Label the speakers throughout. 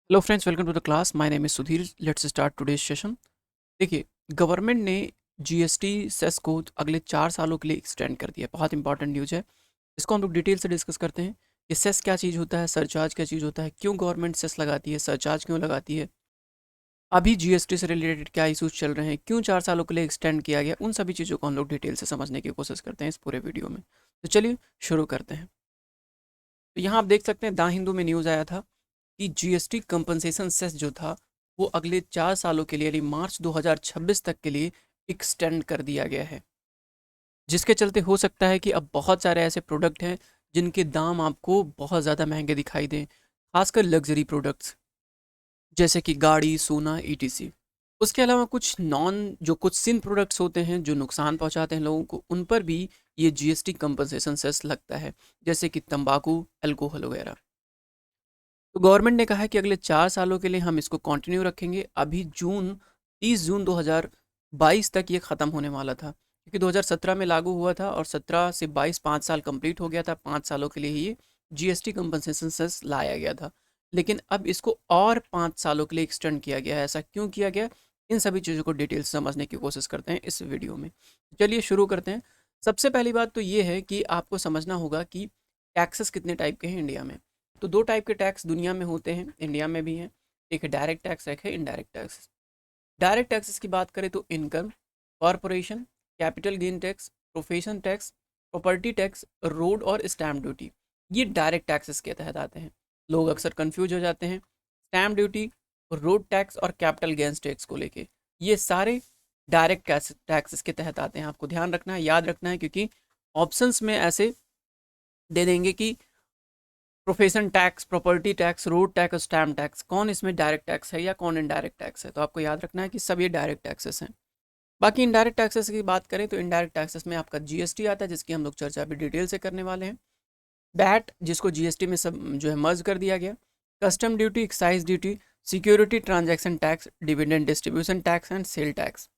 Speaker 1: Hello friends, welcome to the class. My name is Sudhir. Let's start today's session. देखिए, government ने GST cess को अगले 4 सालों के लिए एक्सटेंड कर दिया। बहुत इंपॉर्टेंट न्यूज़ है। इसको हम लोग डिटेल से डिस्कस करते हैं। ये सेस क्या चीज़ होता है, सरचार्ज क्या चीज़ होता है, क्यों गवर्नमेंट सेस लगाती है, सरचार्ज क्यों लगाती है, अभी जीएसटी से रिलेटेड क्या इशूज चल रहे हैं, क्यों 4 सालों के लिए एक्सटेंड किया गया, उन सभी चीज़ों को हम लोग डिटेल से समझने की कोशिश करते हैं इस पूरे वीडियो में। तो चलिए शुरू करते हैं। तो यहाँ आप देख सकते हैं, द हिंदू में न्यूज़ आया था कि जीएसटी कंपनसेशन सेस जो था वो अगले 4 सालों के लिए यानी मार्च 2026 तक के लिए एक्सटेंड कर दिया गया है। जिसके चलते हो सकता है कि अब बहुत सारे ऐसे प्रोडक्ट हैं जिनके दाम आपको बहुत ज़्यादा महंगे दिखाई दें, खासकर लग्जरी प्रोडक्ट्स जैसे कि गाड़ी, सोना, ईटीसी। उसके अलावा कुछ सिन प्रोडक्ट्स होते हैं जो नुकसान पहुंचाते हैं लोगों को, उन पर भी ये जीएसटी कंपनसेशन सेस लगता है, जैसे कि तंबाकू, अल्कोहल वगैरह। तो गवर्नमेंट ने कहा है कि अगले 4 सालों के लिए हम इसको कंटिन्यू रखेंगे। अभी 30 जून 2022 तक ये ख़त्म होने वाला था, क्योंकि 2017 में लागू हुआ था और 17 से 22 5 साल कंप्लीट हो गया था। 5 सालों के लिए ही ये जीएसटी कंपनसेशन सेस लाया गया था, लेकिन अब इसको और 5 सालों के लिए एक्सटेंड किया गया है। ऐसा क्यों किया गया, इन सभी चीज़ों को डिटेल से समझने की कोशिश करते हैं इस वीडियो में। चलिए शुरू करते हैं। सबसे पहली बात तो ये है कि आपको समझना होगा कि टैक्सेस कितने टाइप के हैं इंडिया में। तो 2 टाइप के टैक्स दुनिया में होते हैं, इंडिया में भी हैं। एक है डायरेक्ट टैक्स, एक है इनडायरेक्ट टैक्स। डायरेक्ट टैक्सेस की बात करें तो income, corporation, capital gain tax, profession tax, property tax, road और स्टैम्प ड्यूटी, ये डायरेक्ट टैक्सेस के तहत आते हैं। लोग अक्सर कंफ्यूज हो जाते हैं स्टैम्प ड्यूटी, रोड टैक्स और कैपिटल गेन्स टैक्स को लेके। ये सारे डायरेक्ट टैक्सेस के तहत आते हैं। आपको ध्यान रखना है, याद रखना है, क्योंकि ऑप्शंस में ऐसे दे देंगे कि profession tax, property tax, road tax और स्टैम्प टैक्स, कौन इसमें डायरेक्ट टैक्स है या कौन इनडायरेक्ट टैक्स है। तो आपको याद रखना है कि सब ये डायरेक्ट टैक्सेस हैं। बाकी इनडायरेक्ट टैक्सेस की बात करें तो इनडायरेक्ट टैक्सेस में आपका जीएसटी आता है, जिसकी हम लोग चर्चा अभी डिटेल से करने वाले हैं। बैट, जिसको जीएसटी में सब जो है मर्ज कर दिया गया। Custom duty, excise duty, security transaction tax, dividend distribution tax and sale tax,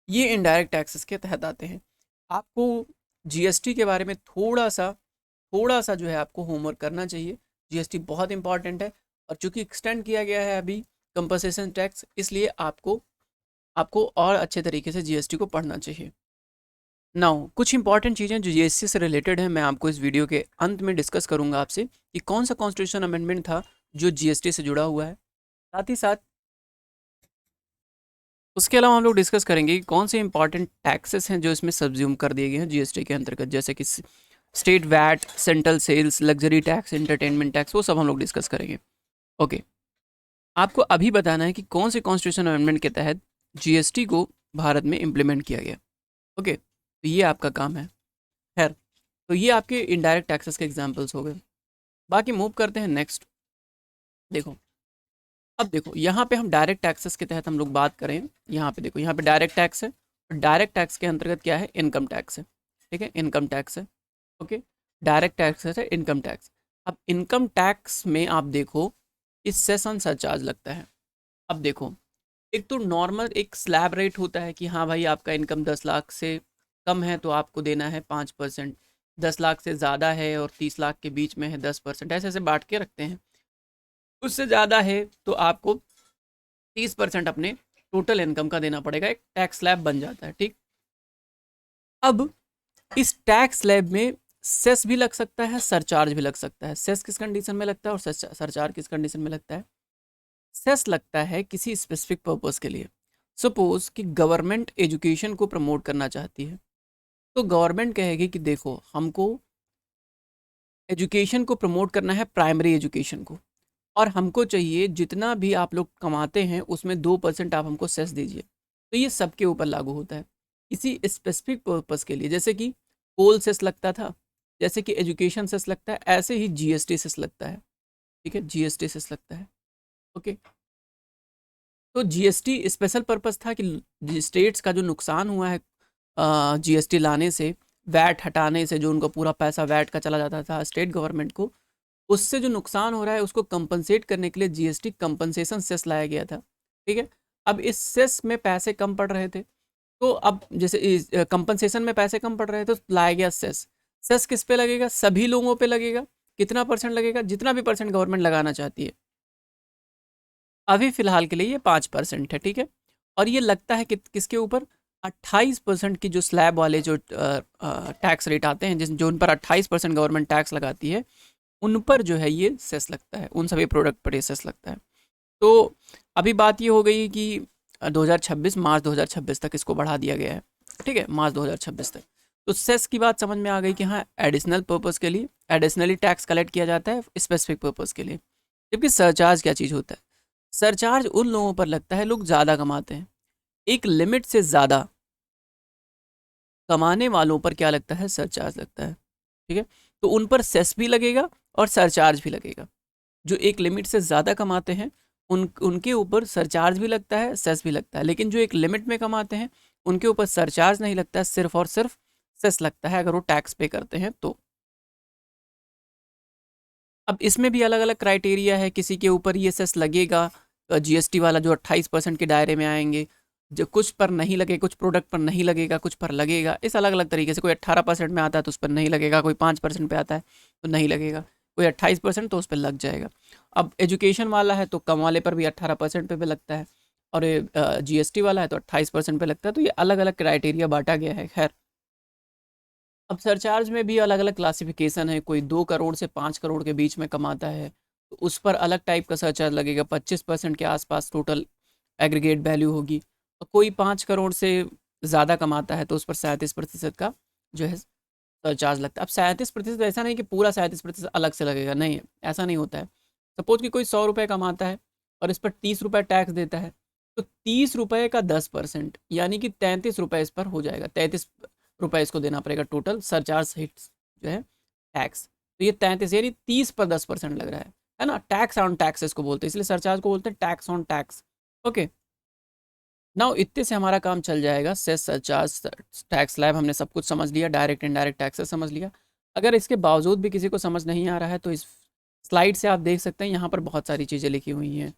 Speaker 1: ये इनडायरेक्ट टैक्सेस के तहत आते हैं। आपको जीएसटी के बारे में थोड़ा सा जो है आपको होमवर्क करना चाहिए। जीएसटी बहुत इंपॉर्टेंट है, और चूंकि एक्सटेंड किया गया है अभी कंपनसेशन टैक्स, इसलिए आपको आपको और अच्छे तरीके से जीएसटी को पढ़ना चाहिए। नाउ कुछ इंपॉर्टेंट चीज़ें जो जीएसटी से रिलेटेड हैं, मैं आपको इस वीडियो के अंत में डिस्कस करूंगा आपसे कि कौन सा कॉन्स्टिट्यूशन अमेंडमेंट था जो जीएसटी से जुड़ा हुआ है। साथ ही साथ उसके अलावा हम लोग डिस्कस करेंगे कि कौन से इंपॉर्टेंट टैक्सेस हैं जो इसमें सब्ज्यूम कर दिए गए हैं जीएसटी के अंतर्गत, जैसे कि state VAT, central sales, luxury tax, entertainment tax, वो सब हम लोग डिस्कस करेंगे। ओके, आपको अभी बताना है कि कौन से कॉन्स्टिट्यूशन अमेंडमेंट के तहत जीएसटी को भारत में इम्प्लीमेंट किया गया। ओके, तो ये आपका काम है। खैर, तो ये आपके इनडायरेक्ट टैक्सेस के एग्जाम्पल्स हो गए। बाकी मूव करते हैं नेक्स्ट। देखो, अब देखो यहाँ पे हम डायरेक्ट टैक्सेस के तहत हम लोग बात करें। यहाँ पे देखो, यहाँ पे डायरेक्ट टैक्स है। डायरेक्ट टैक्स के अंतर्गत क्या है, इनकम टैक्स है। ठीक है, इनकम टैक्स है। ओके, डायरेक्ट टैक्स है इनकम टैक्स। अब इनकम टैक्स में आप देखो, इस सेशन सरचार्ज लगता है। अब देखो, एक तो नॉर्मल एक स्लैब रेट होता है कि हाँ भाई, आपका इनकम 10 लाख से कम है तो आपको देना है 5%, 10 लाख से ज़्यादा है और 30 लाख के बीच में है 10%, ऐसे ऐसे बांट के रखते हैं। उससे ज़्यादा है तो आपको 30% अपने टोटल इनकम का देना पड़ेगा। एक टैक्स स्लैब बन जाता है। ठीक, अब इस टैक्स स्लैब में सेस भी लग सकता है, सरचार्ज भी लग सकता है। सेस किस कंडीशन में लगता है और सरचार्ज किस कंडीशन में लगता है। सेस लगता है किसी स्पेसिफिक पर्पस के लिए। सपोज कि गवर्नमेंट एजुकेशन को प्रमोट करना चाहती है, तो गवर्नमेंट कहेगी कि देखो, हमको एजुकेशन को प्रमोट करना है, प्राइमरी एजुकेशन को, और हमको चाहिए जितना भी आप लोग कमाते हैं उसमें 2% आप हमको सेस दीजिए। तो ये सबके ऊपर लागू होता है किसी स्पेसिफिक पर्पस के लिए। जैसे कि कोल सेस लगता था, जैसे कि एजुकेशन सेस लगता है, ऐसे ही जीएसटी सेस लगता है। ठीक है, जीएसटी सेस लगता है। ओके, तो जीएसटी स्पेशल पर्पस था कि स्टेट्स का जो नुकसान हुआ है जीएसटी लाने से, वैट हटाने से, जो उनका पूरा पैसा वैट का चला जाता था स्टेट गवर्नमेंट को, उससे जो नुकसान हो रहा है उसको कंपनसेट करने के लिए जीएसटी कंपनसेशन सेस लाया गया था। ठीक है, अब इस सेस में पैसे कम पड़ रहे थे, तो अब जैसे कंपनसेशन में पैसे कम पड़ रहे थे तो लाया गया सेस। सेस किस पे लगेगा, सभी लोगों पे लगेगा। कितना परसेंट लगेगा, जितना भी परसेंट गवर्नमेंट लगाना चाहती है। अभी फिलहाल के लिए ये 5% है, ठीक है। और ये लगता है कि किसके ऊपर, 28% की जो स्लैब वाले जो टैक्स रेट आते हैं, जिस जो उन पर 28% गवर्नमेंट टैक्स लगाती है, उन पर जो है ये सेस लगता है, उन सभी प्रोडक्ट पर ये सेस लगता है। तो अभी बात ये हो गई कि 2026 मार्च 2026 तक इसको बढ़ा दिया गया है, ठीक है, मार्च 2026 तक। तो सेस की बात समझ में आ गई कि हाँ, एडिशनल पर्पस के लिए एडिशनली टैक्स कलेक्ट किया जाता है स्पेसिफिक पर्पस के लिए। जबकि सरचार्ज क्या चीज़ होता है, सरचार्ज उन लोगों पर लगता है लोग ज़्यादा कमाते हैं, एक लिमिट से ज़्यादा कमाने वालों पर क्या लगता है, सरचार्ज लगता है, ठीक है। तो उन पर सेस भी लगेगा और सरचार्ज भी लगेगा। जो एक लिमिट से ज़्यादा कमाते हैं उनके ऊपर सरचार्ज भी लगता है, सेस भी लगता है, लेकिन जो एक लिमिट में कमाते हैं उनके ऊपर सरचार्ज नहीं लगता है, सिर्फ और सिर्फ सेस लगता है अगर वो टैक्स पे करते हैं तो। अब इसमें भी अलग अलग क्राइटेरिया है, किसी के ऊपर ये सेस लगेगा जीएसटी वाला जो 28% के दायरे में आएंगे, जो कुछ पर नहीं लगे, कुछ प्रोडक्ट पर नहीं लगेगा, कुछ पर लगेगा, इस अलग अलग तरीके से। कोई 18% में आता है तो उस पर नहीं लगेगा, कोई 5% पे आता है तो नहीं लगेगा, कोई 28% तो उस पर लग जाएगा। अब एजुकेशन वाला है तो कम वाले पर भी 18% पे लगता है, और जीएसटी वाला है तो 28% पे लगता है। तो ये अलग अलग क्राइटेरिया बांटा गया है। खैर, अब सरचार्ज में भी अलग अलग क्लासिफिकेशन है, कोई 2 करोड़ से 5 करोड़ के बीच में कमाता है तो उस पर अलग टाइप का सरचार्ज लगेगा, 25% के आसपास टोटल एग्रीगेट वैल्यू होगी। और कोई 5 करोड़ से ज़्यादा कमाता है तो उस पर 37% का जो है सरचार्ज लगता है। अब 37% ऐसा नहीं कि पूरा 37% अलग से लगेगा, नहीं, ऐसा नहीं होता है। सपोज कि कोई 100 रुपये कमाता है और इस पर 30 रुपये टैक्स देता है, तो 30 रुपये का 10% यानी कि 33 रुपये इस पर हो जाएगा, 33 रुपये इसको देना पड़ेगा टोटल सरचार्ज हिट्स जो है टैक्स। तो ये 33 यानी 30 पर 10% लग रहा है ना। टैक्स ऑन टैक्स इसको बोलते हैं, इसलिए सरचार्ज को बोलते हैं tax on tax. Okay, now इतने से हमारा काम चल जाएगा। सेस, सरचार्ज, टैक्स स्लैब हमने सब कुछ समझ लिया, डायरेक्ट इनडायरेक्ट टैक्सेस समझ लिया। अगर इसके बावजूद भी किसी को समझ नहीं आ रहा है तो इस स्लाइड से आप देख सकते हैं, यहाँ पर बहुत सारी चीज़ें लिखी हुई हैं।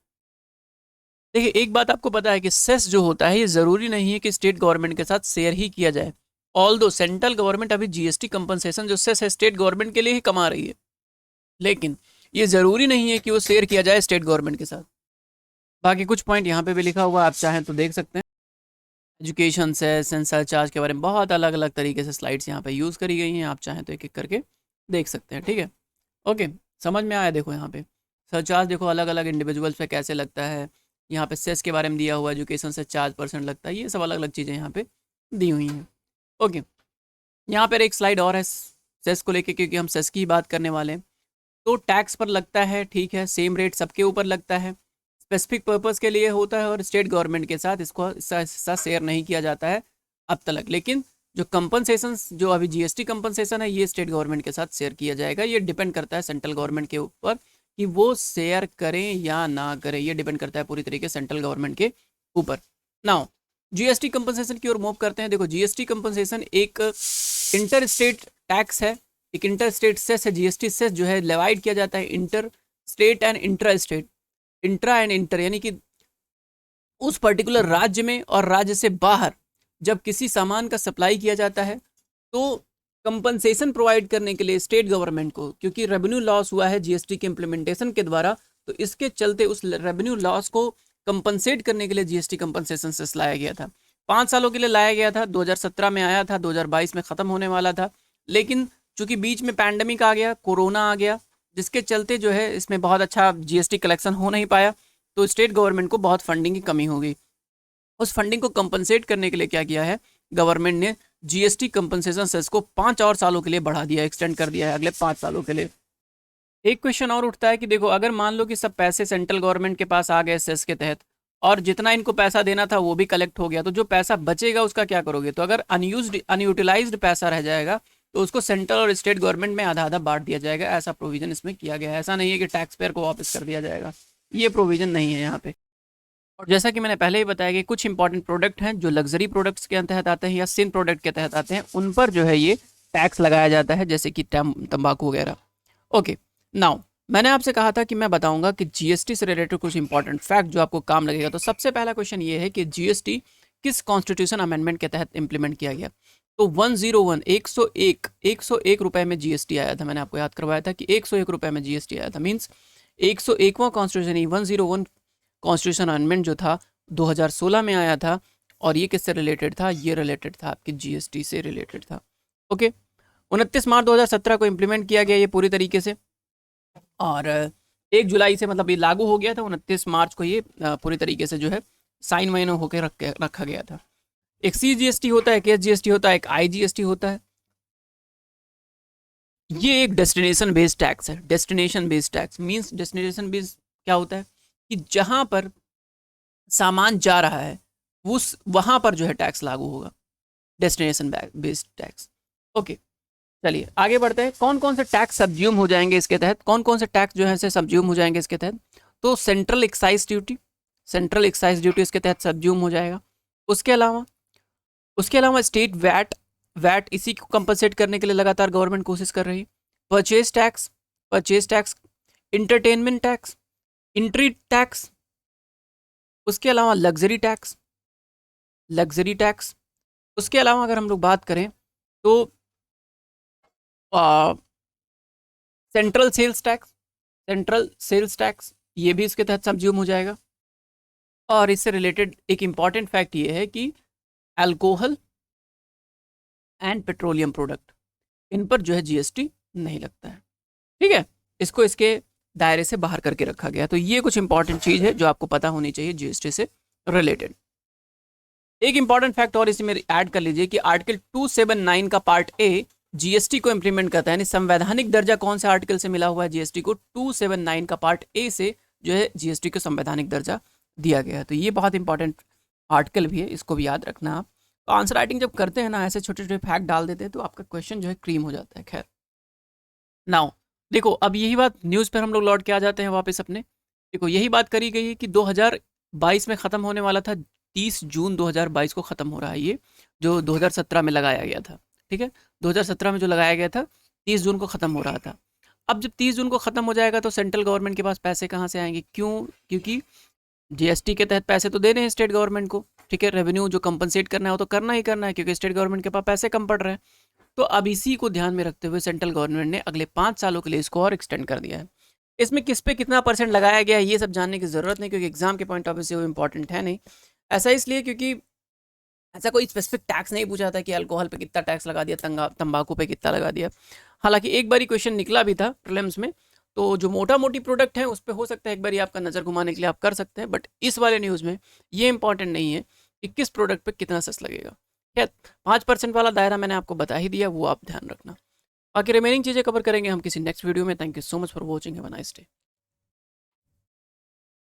Speaker 1: देखिए, एक बात आपको पता है कि सेस जो होता है ये ज़रूरी नहीं है कि स्टेट गवर्नमेंट के साथ शेयर ही किया जाए। ऑल्दो सेंट्रल गवर्नमेंट अभी जीएसटी कंपनसेशन जो सेस है स्टेट गवर्नमेंट के लिए ही कमा रही है, लेकिन ये ज़रूरी नहीं है कि वो शेयर किया जाए स्टेट गवर्नमेंट के साथ। बाकी कुछ पॉइंट यहाँ पे भी लिखा हुआ, आप चाहें तो देख सकते हैं। एजुकेशन सेस एंड सरचार्ज के बारे में बहुत अलग अलग तरीके से स्लाइड्स यहाँ पे यूज़ करी गई हैं, आप चाहें तो एक एक करके देख सकते हैं, ठीक है। ओके, समझ में आया। देखो यहाँ पे सरचार्ज देखो अलग अलग इंडिविजुअल्स पे कैसे लगता है, यहाँ पे सेस के बारे में दिया हुआ, एजुकेशन से 4% लगता है, ये सब अलग अलग चीज़ें यहाँ पे दी हुई हैं। ओके, यहाँ पर एक स्लाइड और है सेस को लेके, क्योंकि हम सेस की बात करने वाले हैं। तो टैक्स पर लगता है, ठीक है, सेम रेट सबके ऊपर लगता है, स्पेसिफिक पर्पस के लिए होता है, और स्टेट गवर्नमेंट के साथ इसको हिस्सा शेयर नहीं किया जाता है अब तक। लेकिन जो कंपनसेशन, जो अभी जीएसटी कंपनसेशन है, ये स्टेट गवर्नमेंट के साथ शेयर किया जाएगा। ये डिपेंड करता है सेंट्रल गवर्नमेंट के ऊपर कि वो शेयर करें या ना करें, ये डिपेंड करता है पूरी तरीके से सेंट्रल गवर्नमेंट के ऊपर। नाउ जीएसटी कंपनसेशन की ओर मूव करते हैं। देखो, जीएसटी कंपनसेशन एक इंटर स्टेट टैक्स है, एक इंटर स्टेट सेस है। जीएसटी सेस जो है डिवाइड किया जाता है inter state and intra state. Intra and inter यानी कि उस पर्टिकुलर राज्य में और राज्य से बाहर जब किसी सामान का सप्लाई किया जाता है तो कंपनसेशन प्रोवाइड करने के लिए स्टेट गवर्नमेंट को, क्योंकि रेवेन्यू लॉस हुआ है जीएसटी के इम्प्लीमेंटेशन के द्वारा, तो इसके चलते उस रेवेन्यू लॉस को कंपनसेट करने के लिए जीएसटी कंपनसेशन सेस लाया गया था। 5 सालों के लिए लाया गया था, 2017 में आया था, 2022 में ख़त्म होने वाला था, लेकिन चूंकि बीच में पैंडमिक आ गया, कोरोना आ गया, जिसके चलते जो है इसमें बहुत अच्छा जीएसटी कलेक्शन हो नहीं पाया, तो स्टेट गवर्नमेंट को बहुत फंडिंग की कमी हो गई। उस फंडिंग को कंपनसेट करने के लिए क्या किया है गवर्नमेंट ने, जीएसटी कंपनसेशन सेस को 5 और सालों के लिए बढ़ा दिया, एक्सटेंड कर दिया है अगले 5 सालों के लिए। एक क्वेश्चन और उठता है कि देखो, अगर मान लो कि सब पैसे सेंट्रल गवर्नमेंट के पास आ गए सेस के तहत, और जितना इनको पैसा देना था वो भी कलेक्ट हो गया, तो जो पैसा बचेगा उसका क्या करोगे? तो अगर अनयूटिलाइज्ड पैसा रह जाएगा तो उसको सेंट्रल और स्टेट गवर्नमेंट में आधा आधा बांट दिया जाएगा। ऐसा प्रोविजन इसमें किया गया है। ऐसा नहीं है कि टैक्स पेयर को वापस कर दिया जाएगा, ये प्रोविजन नहीं है यहाँ पे। और जैसा कि मैंने पहले ही बताया कि कुछ इंपॉर्टेंट प्रोडक्ट हैं जो लग्जरी प्रोडक्ट्स के तहत आते हैं या सिन प्रोडक्ट के तहत आते हैं, उन पर जो है ये टैक्स लगाया जाता है, जैसे कि तंबाकू वगैरह। ओके, नाउ मैंने आपसे कहा था कि मैं बताऊंगा कि जीएसटी से रिलेटेड कुछ इंपॉर्टेंट फैक्ट जो आपको काम लगेगा। तो सबसे पहला क्वेश्चन ये है कि जीएसटी किस कॉन्स्टिट्यूशन अमेंडमेंट के तहत इंप्लीमेंट किया गया? तो 101 रुपए में जीएसटी आया था। मैंने आपको याद करवाया था कि 101 रुपए में जीएसटी आया था, मीन्स 101वां कॉन्स्टिट्यूशन 101 कॉन्स्टिट्यूशन अमेंडमेंट जो था 2016 में आया था, और ये किससे रिलेटेड था, ये रिलेटेड था आपकी जीएसटी से रिलेटेड था। ओके, 29 मार्च 2017 को इम्प्लीमेंट किया गया ये पूरी तरीके से, और 1 जुलाई से मतलब ये लागू हो गया था। 29 मार्च को ये पूरी तरीके से जो है साइन वाइन होकर रखा गया था। एक CGST होता है, एक SGST होता है, एक IGST होता है। ये एक डेस्टिनेशन बेस्ड टैक्स है। Destination based tax means, destination based क्या होता है कि जहां पर सामान जा रहा है उस वहां पर जो है टैक्स लागू होगा, डेस्टिनेशन बेस्ड टैक्स। ओके, चलिए आगे बढ़ते हैं। कौन कौन से टैक्स सब्ज्यूम हो जाएंगे इसके तहत, कौन कौन से टैक्स जो है से सब्ज्यूम हो जाएंगे इसके तहत। तो central excise duty, central excise duty इसके तहत सब्ज्यूम हो जाएगा। उसके अलावा स्टेट वैट इसी को कंपनसेट करने के लिए लगातार गवर्नमेंट कोशिश कर रही। Purchase tax, entertainment tax, entry tax, उसके अलावा लग्जरी टैक्स। उसके अलावा अगर हम लोग बात करें तो सेंट्रल सेल्स टैक्स ये भी इसके तहत सब्ज्यूम हो जाएगा। और इससे रिलेटेड एक इम्पॉर्टेंट फैक्ट ये है कि अल्कोहल एंड पेट्रोलियम प्रोडक्ट, इन पर जो है जीएसटी नहीं लगता है। ठीक है, इसको इसके दायरे से बाहर करके रखा गया। तो ये कुछ इंपॉर्टेंट चीज है जो आपको पता होनी चाहिए जीएसटी से रिलेटेड। एक इंपॉर्टेंट फैक्ट और इसी में ऐड कर लीजिए कि आर्टिकल 279 का पार्ट ए जीएसटी को इंप्लीमेंट करता है। यानी संवैधानिक दर्जा कौन से आर्टिकल से मिला हुआ है जीएसटी को, 279 का पार्ट ए से जो है जीएसटी को संवैधानिक दर्जा दिया गया है। तो ये बहुत इंपॉर्टेंट आर्टिकल भी है, इसको भी याद रखना आप। तो आंसर राइटिंग जब करते हैं ना, ऐसे छोटे छोटे फैक्ट डाल देते हैं तो आपका क्वेश्चन जो है क्रीम हो जाता है। खैर, नाउ देखो, अब यही बात न्यूज़ पर हम लोग लौट के आ जाते हैं वापस अपने। देखो, यही बात करी गई है कि 2022 में ख़त्म होने वाला था, 30 जून 2022 को ख़त्म हो रहा है ये, जो 2017 में लगाया गया था। ठीक है, 2017 में जो लगाया गया था 30 जून को ख़त्म हो रहा था। अब जब 30 जून को ख़त्म हो जाएगा तो सेंट्रल गवर्नमेंट के पास पैसे कहाँ से आएंगे? क्योंकि जीएसटी के तहत पैसे तो दे रहे हैं स्टेट गवर्नमेंट को। ठीक है, रेवेन्यू जो कंपनसेट करना है वो तो करना ही करना है, क्योंकि स्टेट गवर्नमेंट के पास पैसे कम पड़ रहे हैं। तो अब इसी को ध्यान में रखते हुए सेंट्रल गवर्नमेंट ने अगले 5 सालों के लिए इसको और एक्सटेंड कर दिया है। इसमें किस पे कितना % लगाया गया है ये सब जानने की ज़रूरत नहीं, क्योंकि एग्जाम के पॉइंट ऑफ व्यू से वो इंपॉर्टेंट है नहीं। ऐसा इसलिए क्योंकि ऐसा कोई स्पेसिफिक टैक्स नहीं पूछा था कि अल्कोहल पे कितना टैक्स लगा दिया, तंबाकू पे कितना लगा दिया। हालांकि एक बारी क्वेश्चन निकला भी था प्रीलिम्स में, तो जो मोटा मोटी प्रोडक्ट है उस पर हो सकता है एक बारी आपका नज़र घुमाने के लिए आप कर सकते हैं, बट इस वाले न्यूज़ में ये इंपॉर्टेंट नहीं है कि किस प्रोडक्ट पे कितना सेस लगेगा। खैर, 5% वाला दायरा मैंने आपको बता ही दिया, वो आप ध्यान रखना। बाकी रिमेनिंग चीज़ें कवर करेंगे हम किसी नेक्स्ट वीडियो में। Thank you so much for watching, have a nice day.